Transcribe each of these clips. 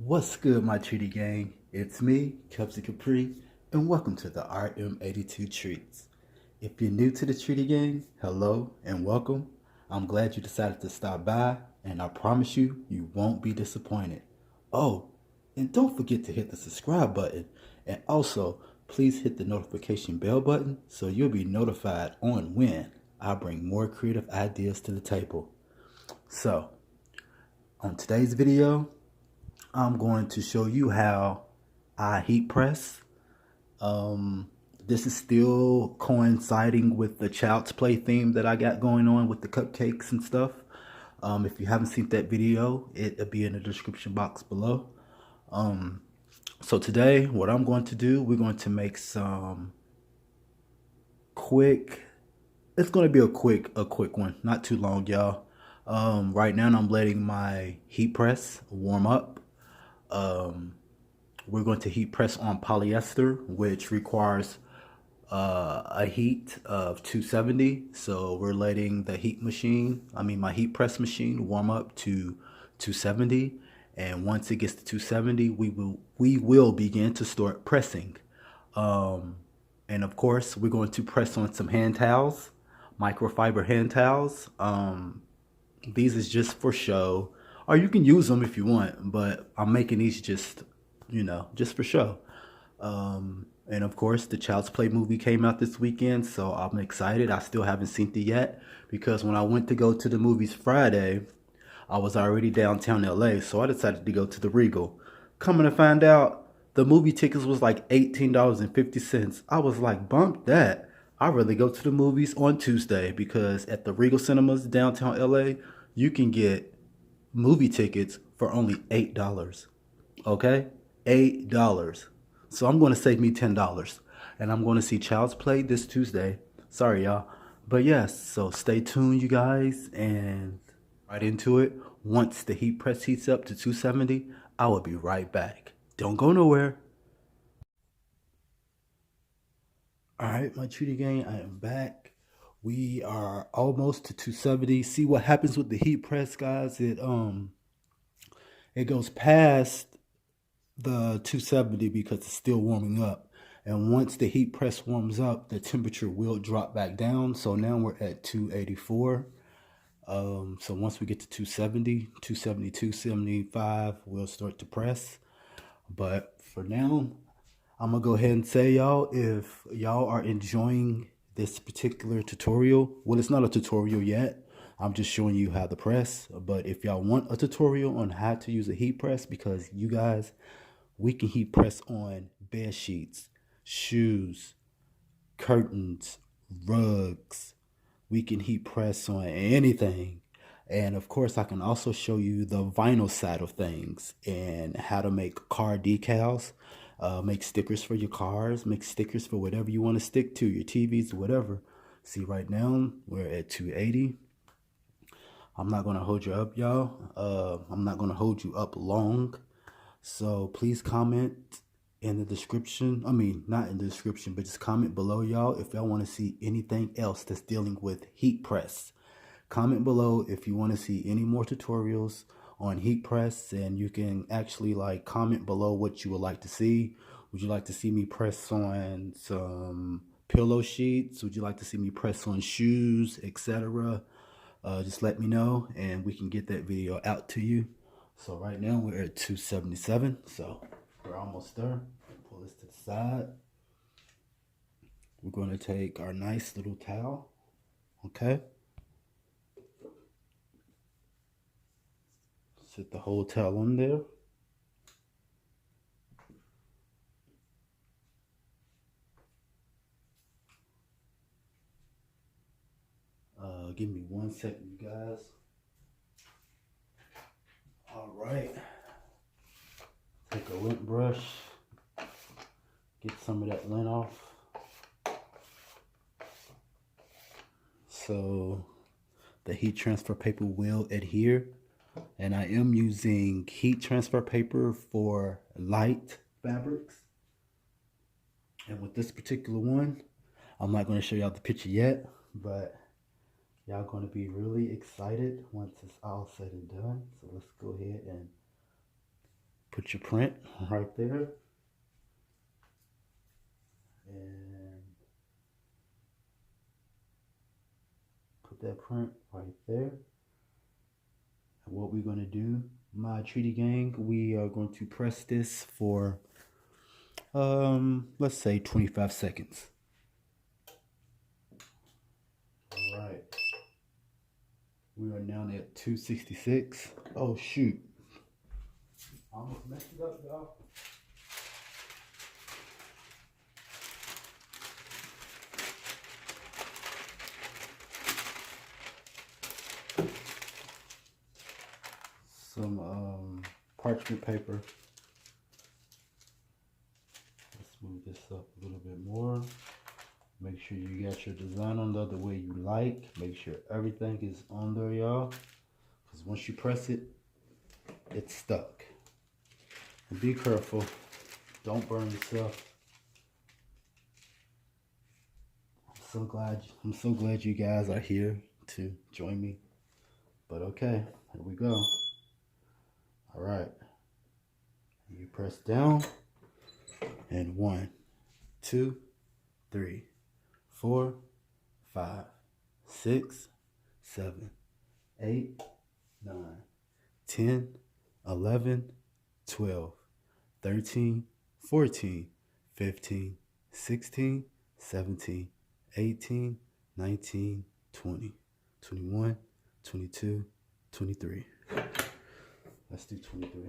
What's good, my treaty gang? It's me, Kelsey Capri, and welcome to the RM82 Treats. If you're new to the treaty gang, hello and welcome. I'm glad you decided to stop by, and I promise you, you won't be disappointed. Oh, and don't forget to hit the subscribe button, and also, please hit the notification bell button so you'll be notified on when I bring more creative ideas to the table. So, on today's video, I'm going to show you how I heat press. Um, this is still coinciding with the Child's Play theme that I got going on with the cupcakes and stuff. If you haven't seen that video, it'll be in the description box below. So today, what I'm going to do, we're going to make some quick. It's going to be a quick one, not too long, y'all. Right now, I'm letting my heat press warm up. We're going to heat press on polyester, which requires a heat of 270. So we're letting the my heat press machine warm up to 270. And once it gets to 270, we will begin to start pressing. And of course, we're going to press on some hand towels, microfiber hand towels. These is just for show, or you can use them if you want, but I'm making these just for show. And of course, the Child's Play movie came out this weekend, so I'm excited. I still haven't seen it yet because when I went to go to the movies Friday, I was already downtown LA, so I decided to go to the Regal. Coming to find out, the movie tickets was like $18.50. I was like, bump that. I'd rather go to the movies on Tuesday because at the Regal Cinemas downtown LA, you can get movie tickets for only $8. Okay? $8. So I'm going to save me $10. And I'm going to see Child's Play this Tuesday. Sorry, y'all. But yes, so stay tuned, you guys, and right into it. Once the heat press heats up to 270, I will be right back. Don't go nowhere. All right, my treaty gang, I am back. We are almost to 270. See what happens with the heat press, guys. It goes past the 270 because it's still warming up. And once the heat press warms up, the temperature will drop back down. So now we're at 284. So once we get to 270, 270, 275, we'll start to press. But for now, I'm gonna go ahead and say, y'all, if y'all are enjoying this particular tutorial, well, it's not a tutorial yet. I'm just showing you how to press. But if y'all want a tutorial on how to use a heat press, because you guys, we can heat press on bed sheets, shoes, curtains, rugs. We can heat press on anything. And of course, I can also show you the vinyl side of things and how to make car decals, make stickers for your cars, make stickers for whatever you want to stick to, your TVs, whatever. See, right now, we're at 280. I'm not going to hold you up, y'all. I'm not going to hold you up long. So please comment in the description. I mean, not in the description, but just comment below, y'all, if y'all want to see anything else that's dealing with heat press. Comment below if you want to see any more tutorials on heat press, and you can actually like comment below what you would like to see. Would you like to see me press on some pillow sheets? Would you like to see me press on shoes, etc.? Just let me know and we can get that video out to you. So right now we're at 277, so we're almost there. Pull this to the side. We're going to take our nice little towel, okay? Sit the whole towel on there. Give me 1 second, you guys. All right. Take a lint brush. Get some of that lint off. So the heat transfer paper will adhere. And I am using heat transfer paper for light fabrics. And with this particular one, I'm not going to show y'all the picture yet, but y'all going to be really excited once it's all said and done. So let's go ahead and Put your print right there. And put that print right there. And what we're going to do, my treaty gang, we are going to press this for, let's say 25 seconds. All right. We are now at 266. Oh, shoot. I almost messed it up, y'all. Some parchment paper. Let's move this up a little bit more. Make sure you got your design on there the way you like. Make sure everything is on there, y'all. Because once you press it, it's stuck. And be careful. Don't burn yourself. I'm so glad you guys are here to join me. But okay, here we go. All right. You press down. And 1, 2, 3, 4, 5, 6, 7, 8, 9, 10, 11, 12, 13, 14, 15, 16, 17, 18, 19, 20, 21, 22, 23. Let's do 23.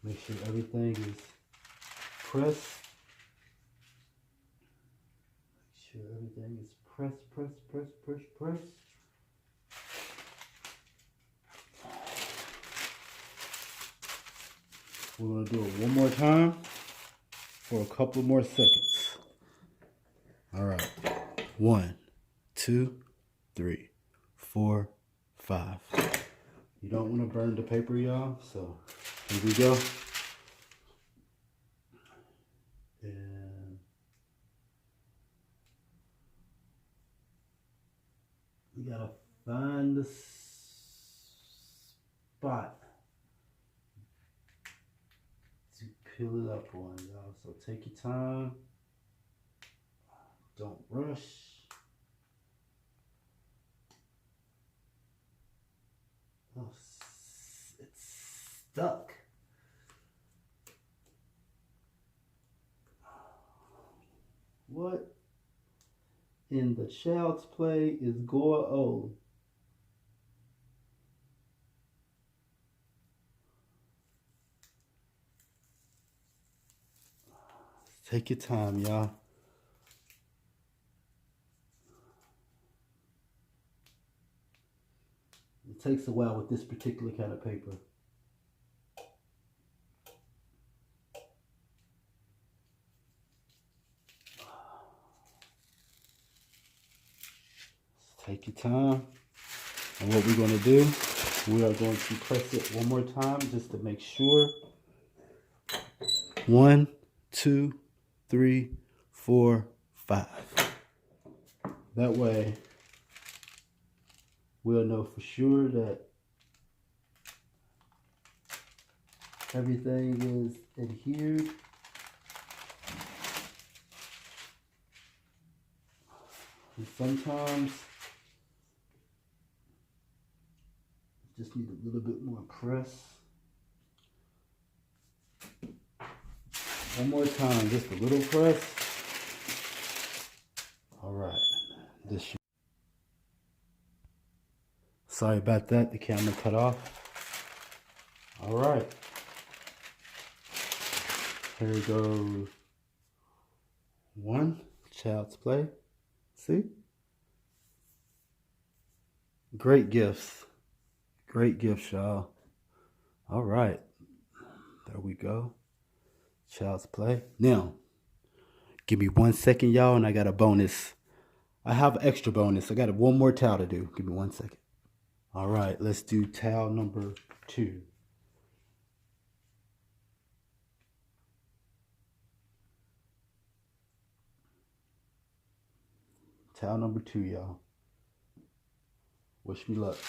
Make sure everything is pressed. Make sure everything is press. We're going to do it one more time for a couple more seconds. All right. 1, 2, 3, 4, 5. You don't want to burn the paper, y'all, so here we go. And we gotta find the spot to peel it up on, y'all. So take your time. Don't rush. Oh, it's stuck. What in the child's play is Goa-O? Take your time, y'all. It takes a while with this particular kind of paper. Take your time. And what we're going to do, we are going to press it one more time just to make sure. 1, 2, 3, 4, 5. That way, we'll know for sure that everything is adhered. And sometimes you just need a little bit more press. One more time, just a little press. All right, this should. Sorry about that, the camera cut off. All right, here goes 1, Child's Play. See? Great gifts, y'all. All right, there we go. Child's Play. Now, give me 1 second, y'all, and I got a bonus. I have an extra bonus. I got one more towel to do. Give me 1 second. All right, let's do towel number 2. Towel number 2, y'all. Wish me luck.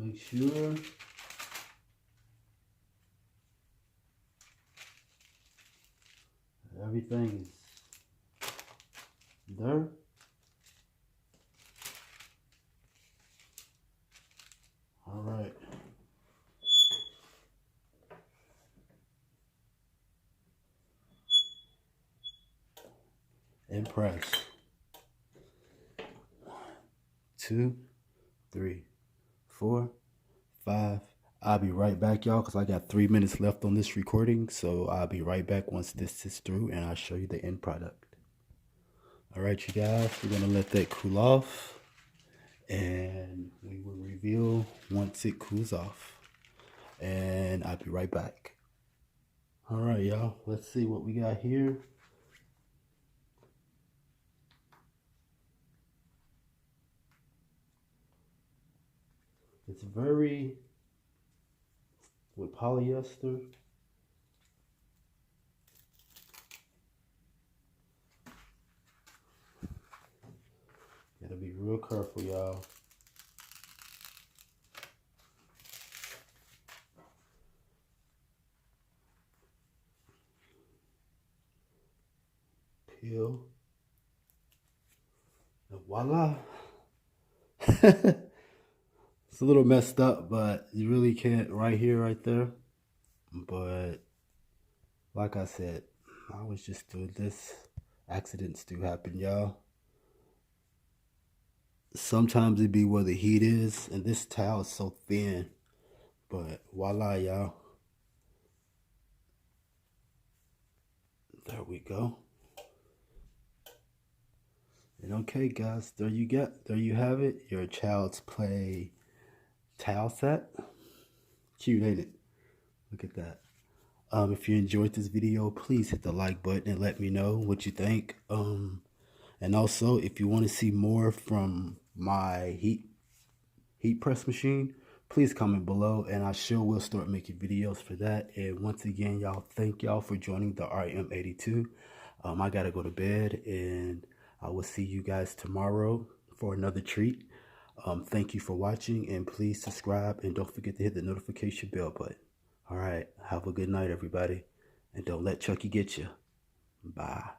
make sure everything is there. All right. And press. 1, 2, 3, 4, 5. I'll be right back, y'all, because I got 3 minutes left on this recording. So I'll be right back once this is through and I'll show you the end product. All right, you guys, we're going to let that cool off. And we will reveal once it cools off. And I'll be right back. All right, y'all, let's see what we got here. It's very with polyester. Gotta be real careful, y'all. Peel. And voila. It's a little messed up, but you really can't right here, right there. But like I said, I was just doing this. Accidents do happen, y'all. Sometimes it be where the heat is, and this towel is so thin. But voila, y'all. There we go. And okay, guys, there you have it. Your Child's Play towel set. Cute, ain't it? Look at that. If you enjoyed this video, please hit the like button and let me know what you think. And also, if you want to see more from my heat press machine, please comment below, and I sure will start making videos for that. And once again, y'all, thank y'all for joining the RM82. I gotta go to bed, and I will see you guys tomorrow for another treat. Thank you for watching, and please subscribe, and don't forget to hit the notification bell button. All right, have a good night, everybody, and don't let Chucky get you. Bye.